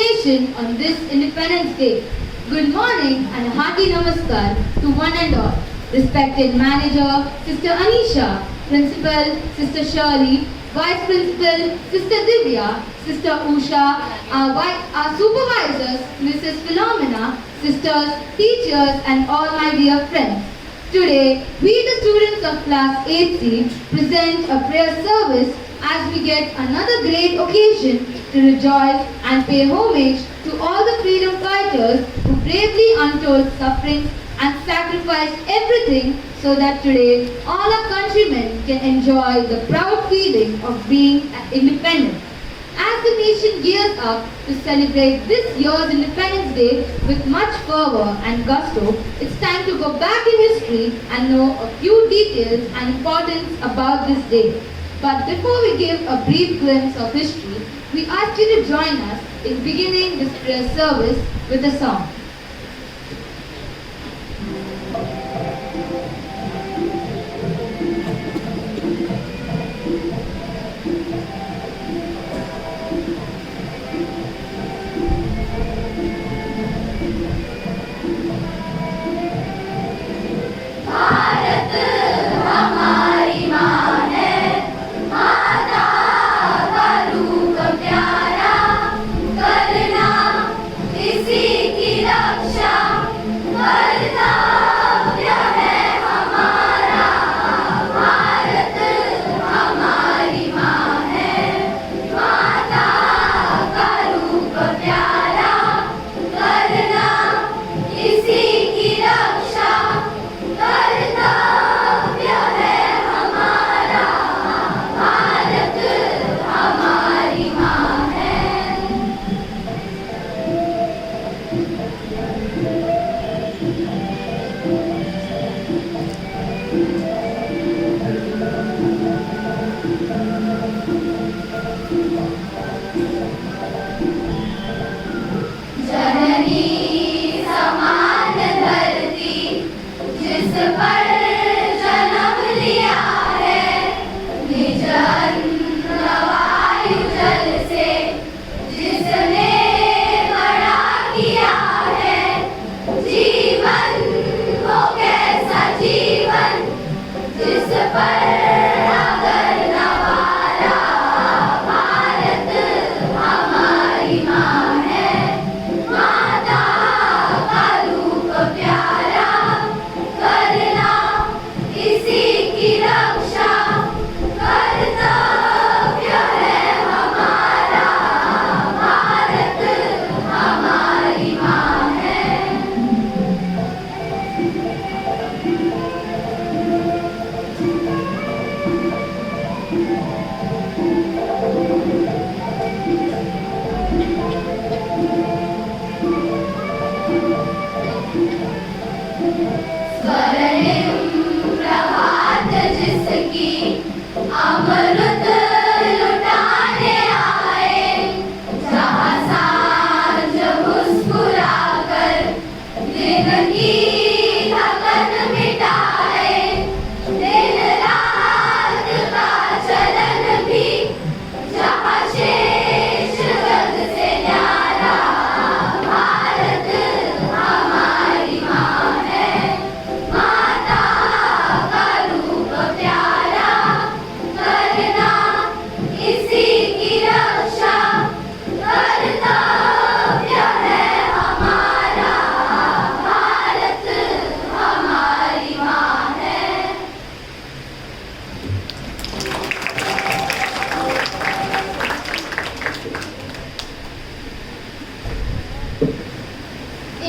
nation on this Independence Day. Good morning and a hearty namaskar to one and all. Respected Manager, Sister Anisha, Principal, Sister Shirley, Vice Principal, Sister Divya, Sister Usha, our supervisors, Mrs. Philomena, sisters, teachers and all my dear friends. Today, we the students of class 8C present a prayer service as we get another great occasion to rejoice and pay homage to all the freedom fighters who bravely untold sufferings and sacrificed everything so that today all our countrymen can enjoy the proud feeling of being independent. As the nation gears up to celebrate this year's Independence Day with much fervor and gusto, it's time to go back in history and know a few details and importance about this day. But before we give a brief glimpse of history, we ask you to join us in beginning this prayer service with a song.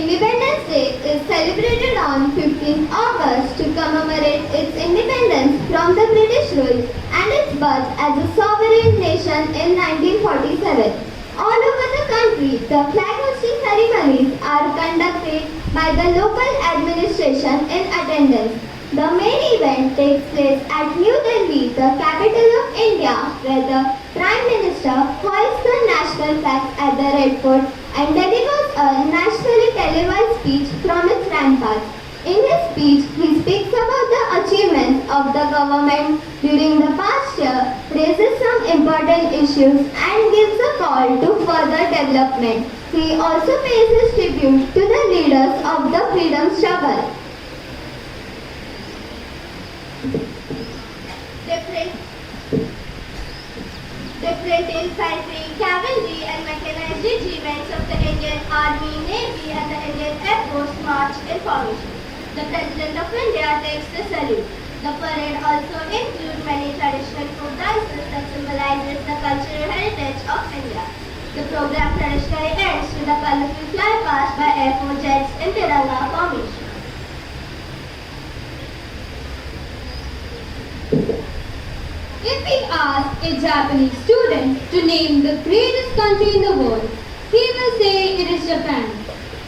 Independence Day is celebrated on 15th August to commemorate its independence from the British rule and its birth as a sovereign nation in 1947. All over the country, the flag hosting ceremonies are conducted by the local administration in attendance. The main event takes place at New Delhi, the capital of India, where the Prime Minister hoists the national flag at the Red Fort and delivers a nationally televised speech from its ramparts. In his speech, he speaks about the achievements of the government during the past year, raises some important issues and gives a call to further development. He also pays his tribute to the leaders of the freedom struggle. Different infantry, cavalry and mechanized regiments of the Indian Army, Navy and the Indian Air Force march in formation. The President of India takes the salute. The parade also includes many traditional food dances that symbolizes the cultural heritage of India. The program traditionally ends with a colorful flypast by Air Force jets in Tiranga formation. If we ask a Japanese student to name the greatest country in the world, he will say it is Japan.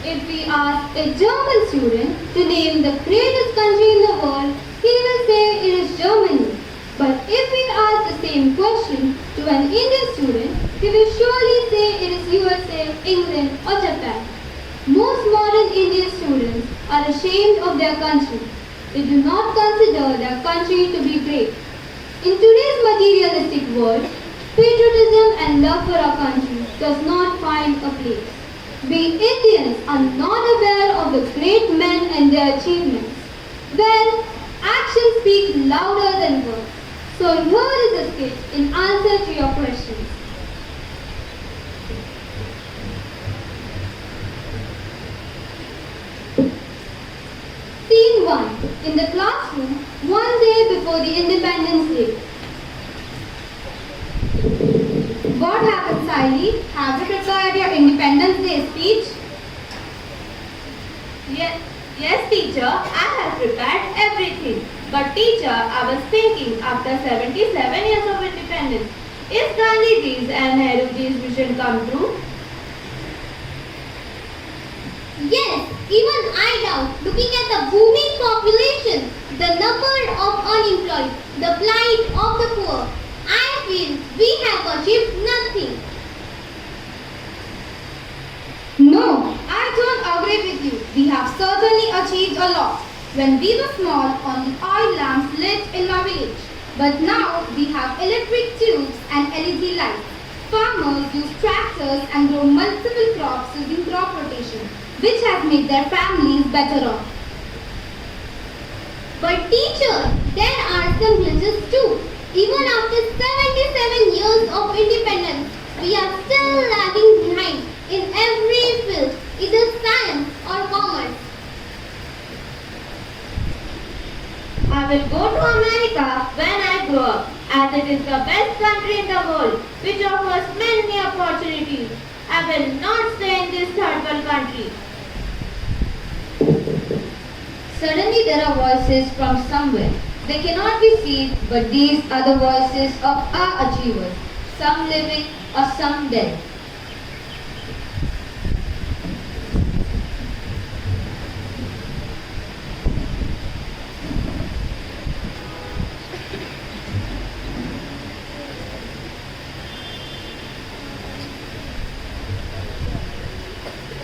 If we ask a German student to name the greatest country in the world, he will say it is Germany. But if we ask the same question to an Indian student, he will surely say it is USA, England or Japan. Most modern Indian students are ashamed of their country. They do not consider their country to be great. In today's materialistic world, patriotism and love for our country does not find a place. We Indians are not aware of the great men and their achievements. Well, actions speak louder than words. So here is a skit in answer to your questions. Scene 1. In the classroom, one day before the Independence Day. What happened, Siley? Have you prepared your Independence Day speech? Yes, teacher, I have prepared everything. But teacher, I was thinking after 77 years of independence, is Gandhiji's and Nehruji's vision come true? Yes, even I doubt, looking at the booming population, the number of unemployed, the plight of the poor, I feel we have achieved nothing. No, I don't agree with you. We have certainly achieved a lot. When we were small, only oil lamps lit in my village. But now we have electric tubes and LED lights. Farmers use tractors and grow multiple crops using crop rotation, which has made their families better off. But teacher, there are some glitches too. Even after 77 years of independence, we are still lagging behind in every field, either science or commerce. I will go to America when I grow up, as it is the best country in the world, which offers many opportunities. I will not stay in this third world country. Suddenly there are voices from somewhere. They cannot be seen, but these are the voices of our achievers, some living or some dead.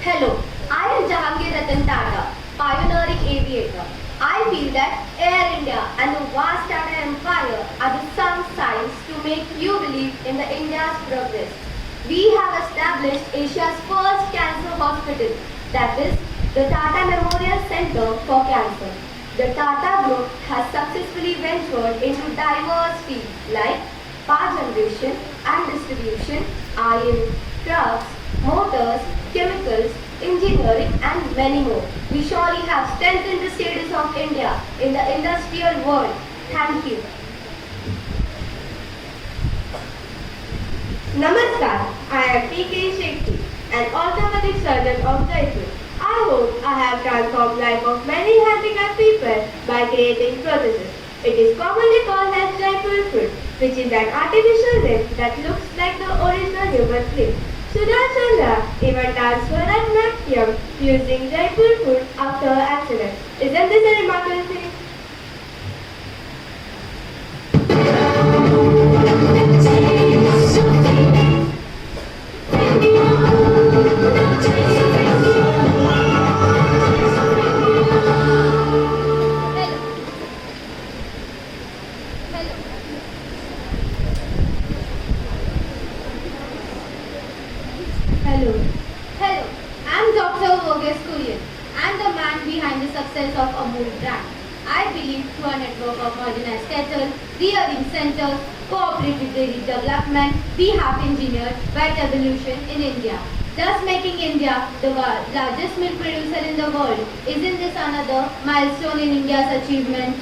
Hello, I am Jahangir Ratan Tata, pioneering aviator. I feel that Air India and the vast Tata Empire are the some signs to make you believe in the India's progress. We have established Asia's first cancer hospital, that is, the Tata Memorial Center for Cancer. The Tata Group has successfully ventured into diverse fields like power generation and distribution, iron, trucks, motors, chemicals, engineering and many more. We surely have strengthened the status of India in the industrial world. Thank you. Namaskar, I am P.K. Shetty, an orthopedic surgeon of Jaipur. I hope I have transformed life of many handicapped people by creating prostheses. It is commonly called as Jaipur foot, which is an artificial limb that looks like the original human limb. Subhash Chandra even danced Bharatanatyam using Jaipur foot after her accident. Isn't this a remarkable thing? success of Amul brand. I believe through a network of modernized kettles, rearing centers, cooperative dairy development, we have engineered wet evolution in India, thus making India the largest milk producer in the world. Isn't this another milestone in India's achievement?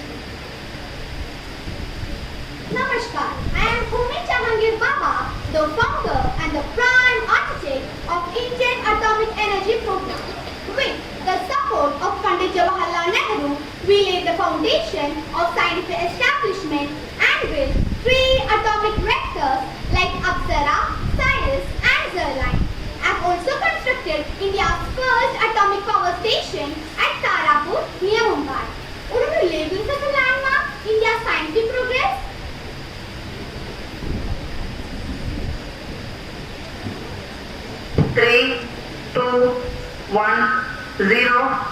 Namaskar, I am Homi Jahangir Baba, the founder and the prime architect of Indian Atomic Energy Program. With the support of Pandit Jawaharlal Nehru, we laid the foundation of scientific establishment and built 3 atomic reactors like Apsara, Cyrus and Zerline. I have also constructed India's first atomic power station at Tarapur near Mumbai. Wouldn't you label such a landmark India's scientific progress? Three, two, one, zero.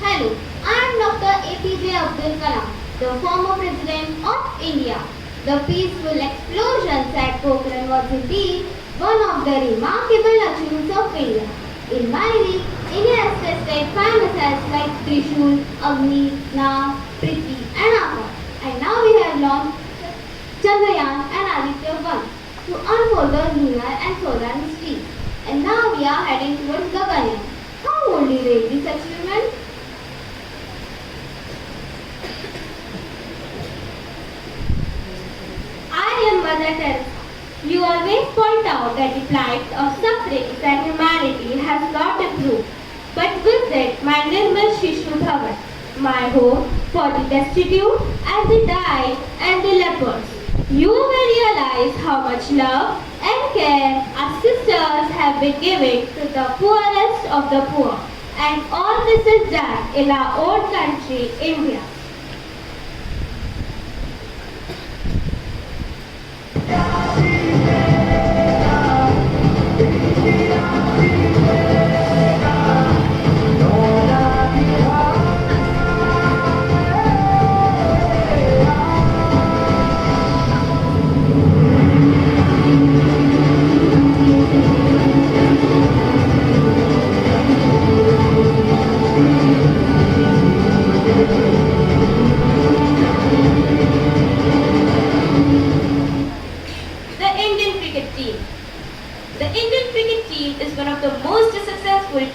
Hello, I am Dr. APJ Abdul Kalam, the former President of India. The peaceful explosions at Pokhran was indeed one of the remarkable achievements of India. In Mariri, India has tested 5 missiles like Trishul, Agni, Nav, Prithvi and Akash. And now we have launched Chandrayaan and Aditya-1 to unfold the lunar and solar mysteries. And now we are heading towards Gaganyaan. How would you rate this achievement? I am Mother Teresa. You always point out that the plight of suffering that humanity has not improved. But visit my Nirmal Shishu Bhavan, my home for the destitute and the dying and the lepers. You will realize how much love and care our sisters have been giving to the poorest of the poor. And all this is done in our own country, India.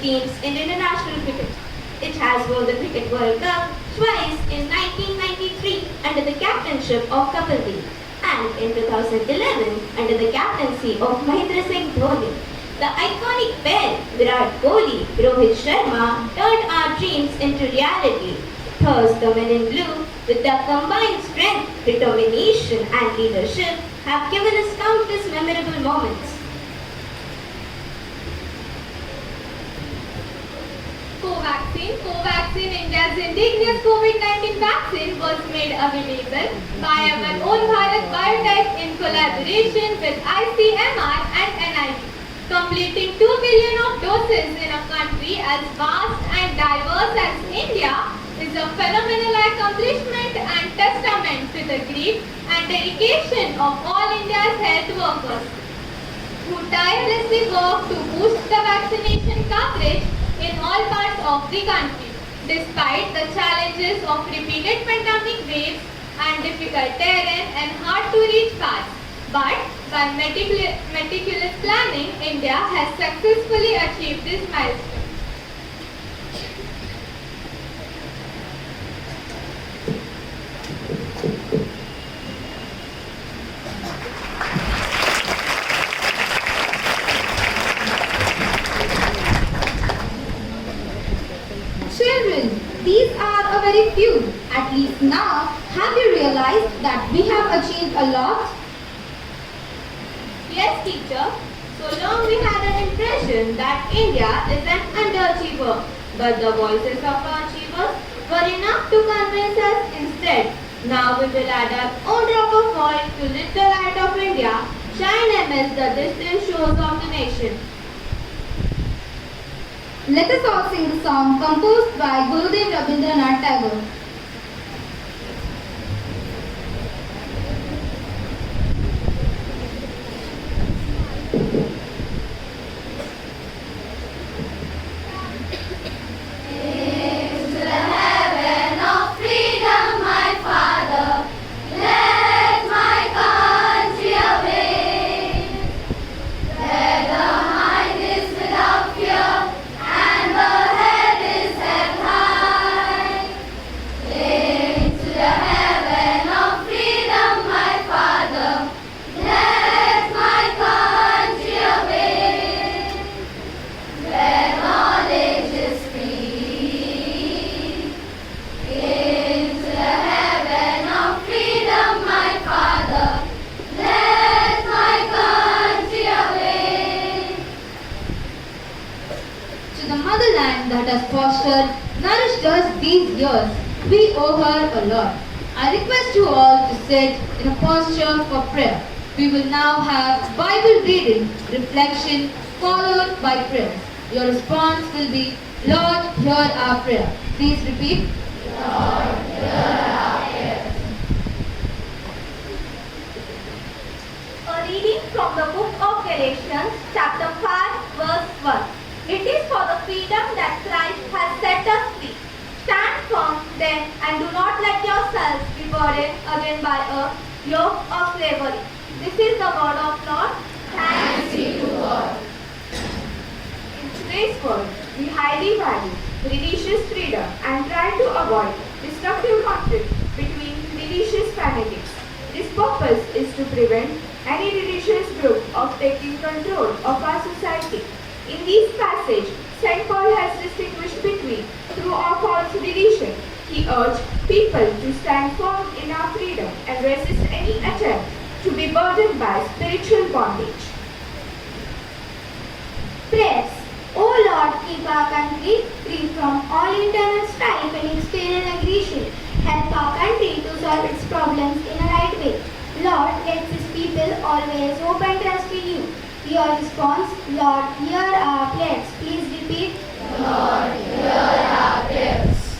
teams in international cricket. It has won the Cricket World Cup twice in 1993 under the captainship of Kapil Dev and in 2011 under the captaincy of Mahendra Singh Dhoni. The iconic pair Virat Kohli, Rohit Sharma turned our dreams into reality. Thus, the men in blue, with their combined strength, determination and leadership, have given us countless memorable moments. Covaxin, India's indigenous COVID-19 vaccine was made available by our own Bharat Biotech in collaboration with ICMR and NIT, completing 2 billion of doses in a country as vast and diverse as India is a phenomenal accomplishment and testament to the grit and dedication of all India's health workers who tirelessly work to boost the vaccination coverage in all parts of the country, despite the challenges of repeated pandemic waves and difficult terrain and hard-to-reach paths. But by meticulous planning, India has successfully achieved this milestone. Children, these are a very few. At least now, have you realized that we have achieved a lot? Yes, teacher. So long we had an impression that India is an underachiever, but the voices of our achievers were enough to convince us instead. Now we will add our own drop of oil to lit the light of India, shine amidst the distant shores of the nation. Let us all sing the song composed by Gurudev Rabindranath Tagore. To the motherland that has fostered, nourished us these years, we owe her a lot. I request you all to sit in a posture for prayer. We will now have Bible reading, reflection, followed by prayer. Your response will be, Lord, hear our prayer. Please repeat. A reading from the book of Galatians, chapter 5, verse 1. It is for the freedom that Christ has set us free. Stand firm then and do not let yourselves be burdened again by a yoke of slavery. This is the word of Lord. Thanks be to God. In today's world, we highly value religious freedom and try to avoid destructive conflict between religious fanatics. This purpose is to prevent any religious group of taking control of our society. In this passage, St. Paul has distinguished between true or false religion. He urged people to stand firm in our freedom and resist any attempt to be burdened by spiritual bondage. Prayers. O Lord, keep our country free from all internal strife and external aggression. Help our country to solve its problems in a right way. Lord, let its people always hope and trust in you. Your response, Lord, hear our prayers. Please repeat. Lord, hear our prayers.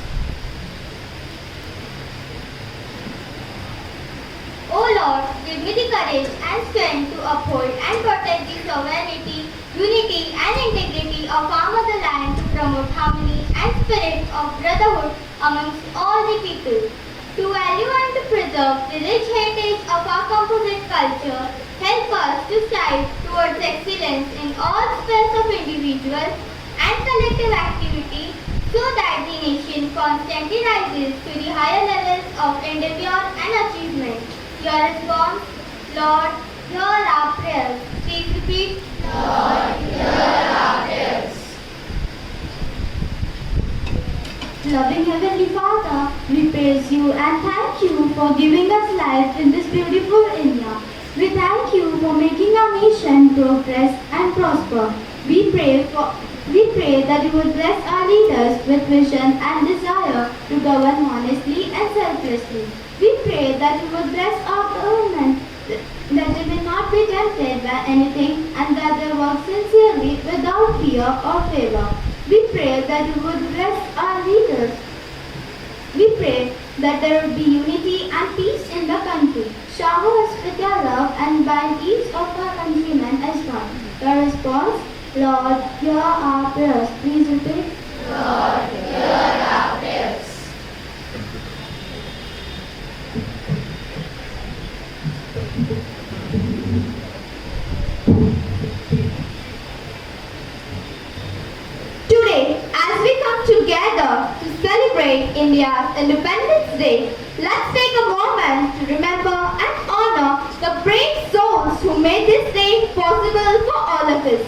O Lord, give me the courage and strength to uphold and protect the sovereignty, unity and integrity of our motherland, to promote harmony and spirit of brotherhood amongst all the people. To value and to preserve the rich heritage of our composite culture, help us to strive towards excellence in all spheres of individual and collective activity, so that the nation constantly rises to the higher levels of endeavor and achievement. Your response, Lord, hear our prayers. Please repeat. Lord, hear our prayers. Loving Heavenly Father, we praise you and thank you for giving us life in this beautiful India. We thank you for making our nation progress and prosper. We pray that you would bless our leaders with vision and desire to govern honestly and selflessly. We pray that you would bless our government, that they will not be tempted by anything and that they work sincerely without fear or favor. We pray that you would bless our leaders. We pray that there would be unity and peace in the country. Shower us with your love and bind each of our countrymen as one. Your response, Lord, hear our prayers. Please repeat. Lord, hear our prayers. Today, as we come together to celebrate India's Independence Day, let's take a moment to remember and honor the brave souls who made this day possible for all of us.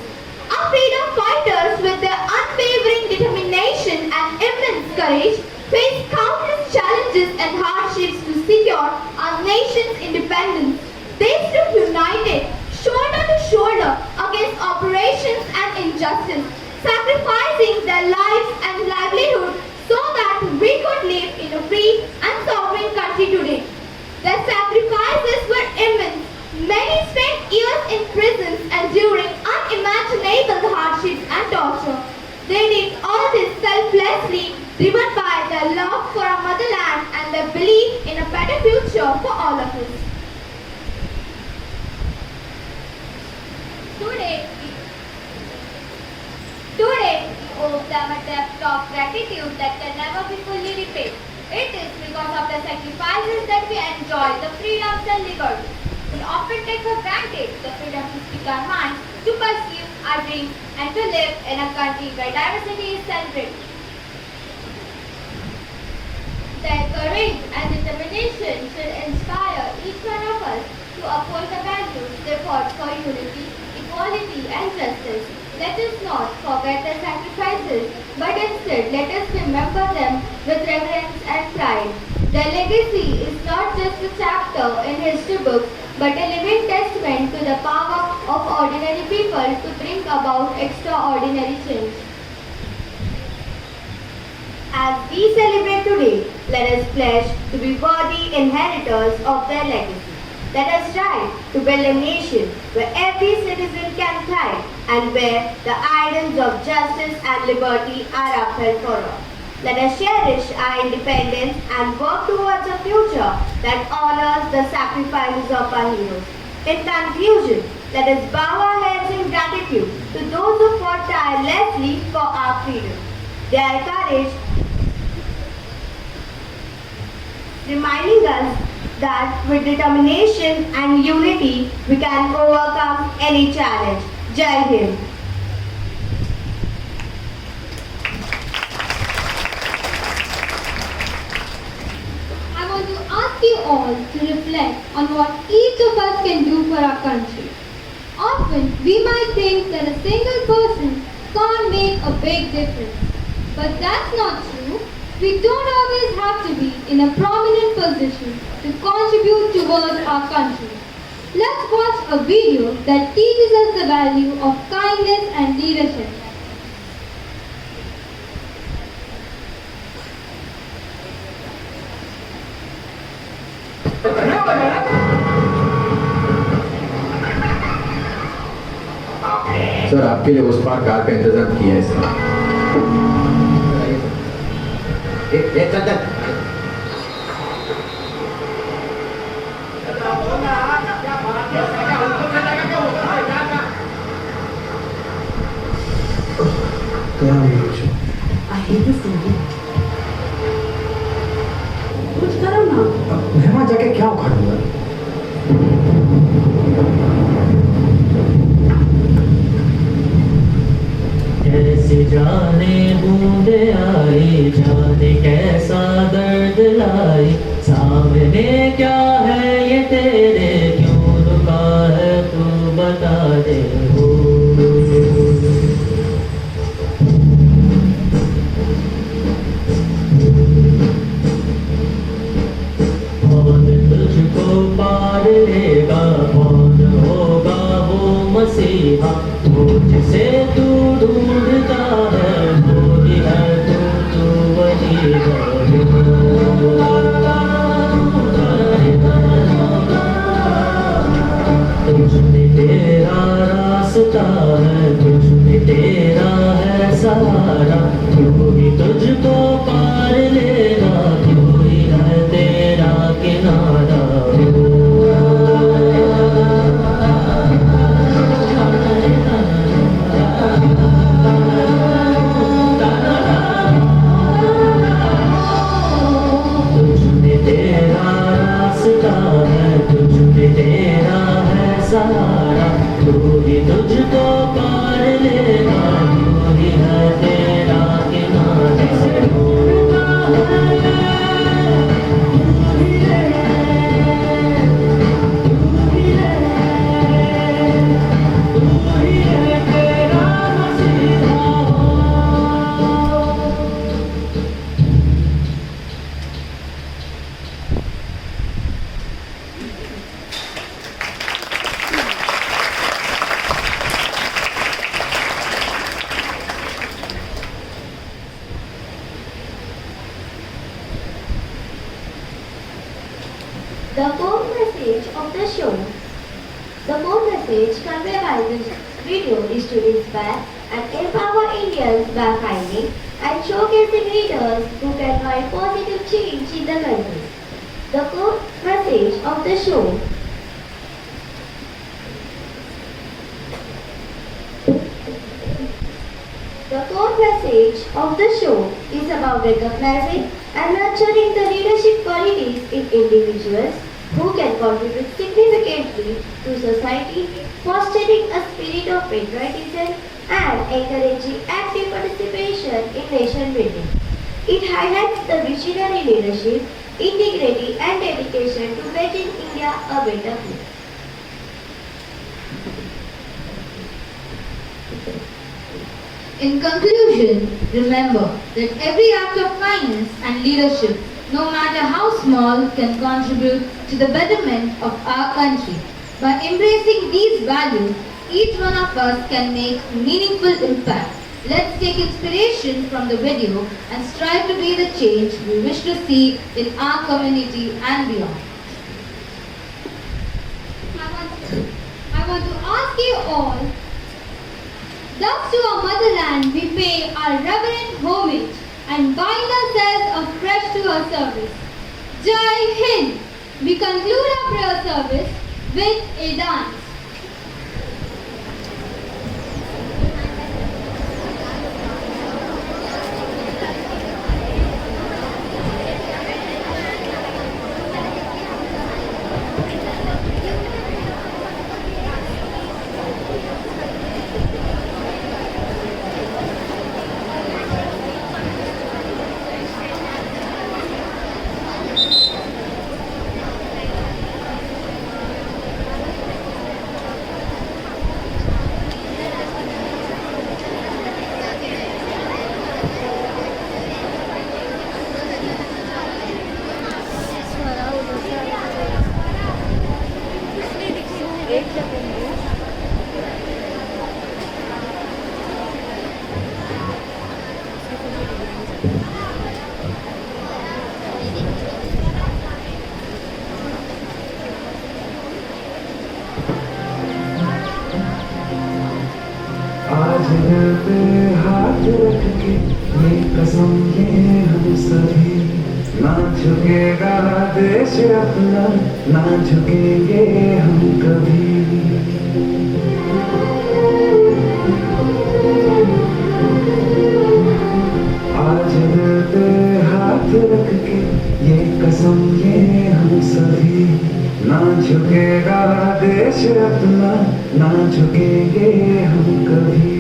Our freedom fighters, with their unwavering determination and immense courage, faced countless challenges and hardships to secure our nation's independence. They stood united, shoulder to shoulder, against oppressions and injustice, sacrificing their lives and livelihood so that we could live in a free and sovereign country today. selflessly, driven by their love for our motherland and their belief in a better future for all of us. Today, we owe them a debt of gratitude that can never be fully repaid. It is because of the sacrifices that we enjoy the freedoms and liberties. We often take for granted the freedom to speak our minds, to pursue our dreams, and to live in a country where diversity is celebrated. Their courage and determination should inspire each one of us to uphold the values they fought for: unity, equality, and justice. Let us not forget their sacrifices, but instead let us remember them with reverence and pride. Their legacy is not just a chapter in history books, but a living testament to the power of ordinary people to bring about extraordinary change. As we celebrate today, let us pledge to be worthy inheritors of their legacy. Let us strive to build a nation where every citizen can thrive and where the ideals of justice and liberty are upheld for all. Let us cherish our independence and work towards a future that honors the sacrifices of our heroes. In conclusion, let us bow our heads in gratitude to those who fought tirelessly for our freedom. Their courage reminding us that with determination and unity, we can overcome any challenge. Jai Hind. I want to ask you all to reflect on what each of us can do for our country. Often, we might think that a single person can't make a big difference. But that's not true. We don't always have to be in a prominent position to contribute towards our country. Let's watch a video that teaches us the value of kindness and leadership. Sir आपके लिए उस पार car का इंतजाम किया है sir. चल चल कुछ करो ना। मैं वहां जाके क्या उखाड़ूंगा? कैसे जाने बूंदे आई, जाने कैसा दर्द लाई, सामने क्या है ये तेरे, क्यों रुका है तू बता दे हो। कौन तुझको पार लेगा, कौन होगा वो मसीहा, मुझसे तू ढूंढता है, वही है तू वही तुझमें तेरा रास्ता है, तुझमें तेरा है सहारा, क्यों ही तुझको पार लेगा, क्यों ही है तेरा किनारा। तुझमें तेरा रास्ता है, तुझमें तेरा है सहारा, तू ही तुझको पार लेगा, तू ही है तेरा किनारा। The core message of the show. The core message conveyed by this video is to inspire and empower Indians by finding and showcasing leaders who can drive positive change in the country. The core message of the show. The core message of the show is about recognizing and nurturing the leadership qualities in individuals who can contribute significantly to society, fostering a spirit of patriotism and encouraging active participation in nation building. It highlights the visionary leadership, integrity and dedication to making India a better place. In conclusion, remember that every act of kindness and leadership, no matter how small, can contribute to the betterment of our country. By embracing these values, each one of us can make meaningful impact. Let's take inspiration from the video and strive to be the change we wish to see in our community and beyond. I want to ask you all, thus to our motherland we pay our reverent homage and bind ourselves afresh to her service. Jai Hind! We conclude our prayer service with a dance. आज दिल पे हाथ रख के ये कसम ये हम सभी, ना झुकेगा देश अपना, ना झुकेंगे हम कभी। आज दिल पे हाथ रख के ये कसम ये हम सभी, ना झुकेगा देश अपना, ना झुकेंगे हम कभी।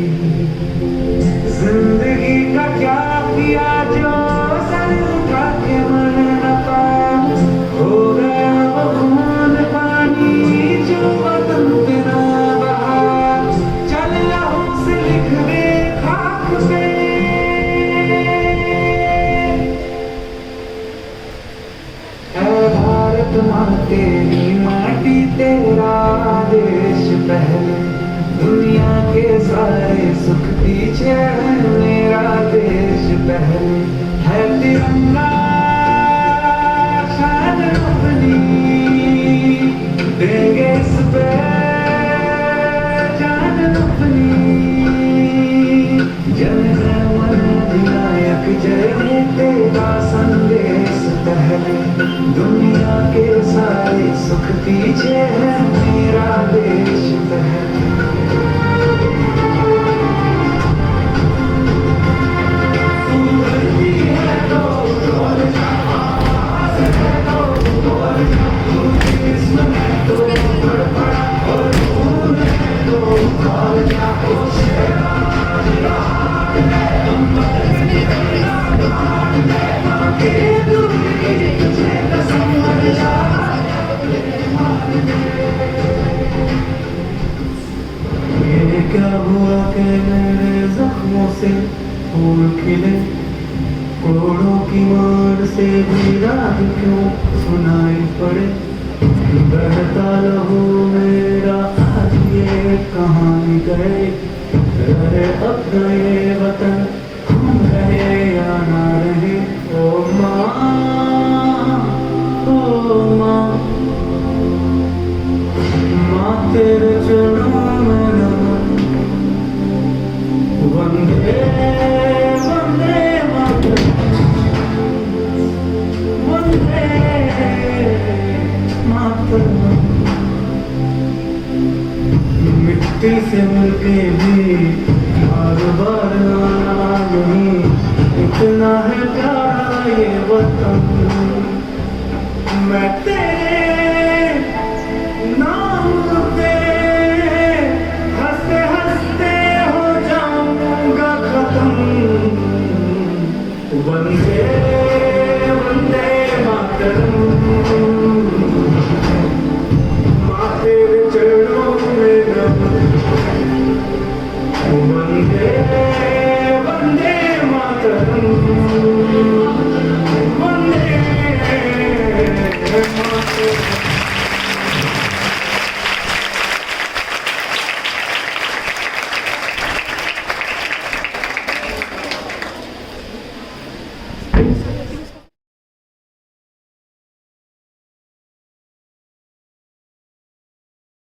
जिंदगी का क्या किया जो सर उठा के मर न पाया, हो गया वो खून पानी जो वतन पे ना बहा, चल लहू से लिख दे खाक पे। ऐ भारत माँ तेरी माटी तेरा देश पहले, दुनिया के सारे सुख पीछे है मेरा देश पहले। है तिरंगा शान अपनी, देंगे इस पे जान अपनी। जन गण मन अधिनायक जय हे तेरा संदेश पहले, दुनिया के सारे सुख पीछे है मेरा देश पहले। ये क्या हुआ कि मेरे जख्मों से फूल खिले, कोड़ों की मार से भी रात क्यों सुनाई पड़े। बहता लहू मेरा आज ये कहाँ गए, रहे अपना ये वतन हम रहे या ना रहे। ओ माँ, ओ माँ, माँ तेरे चरणों में नमन। वंदे वंदे ये वतन मैं तेरे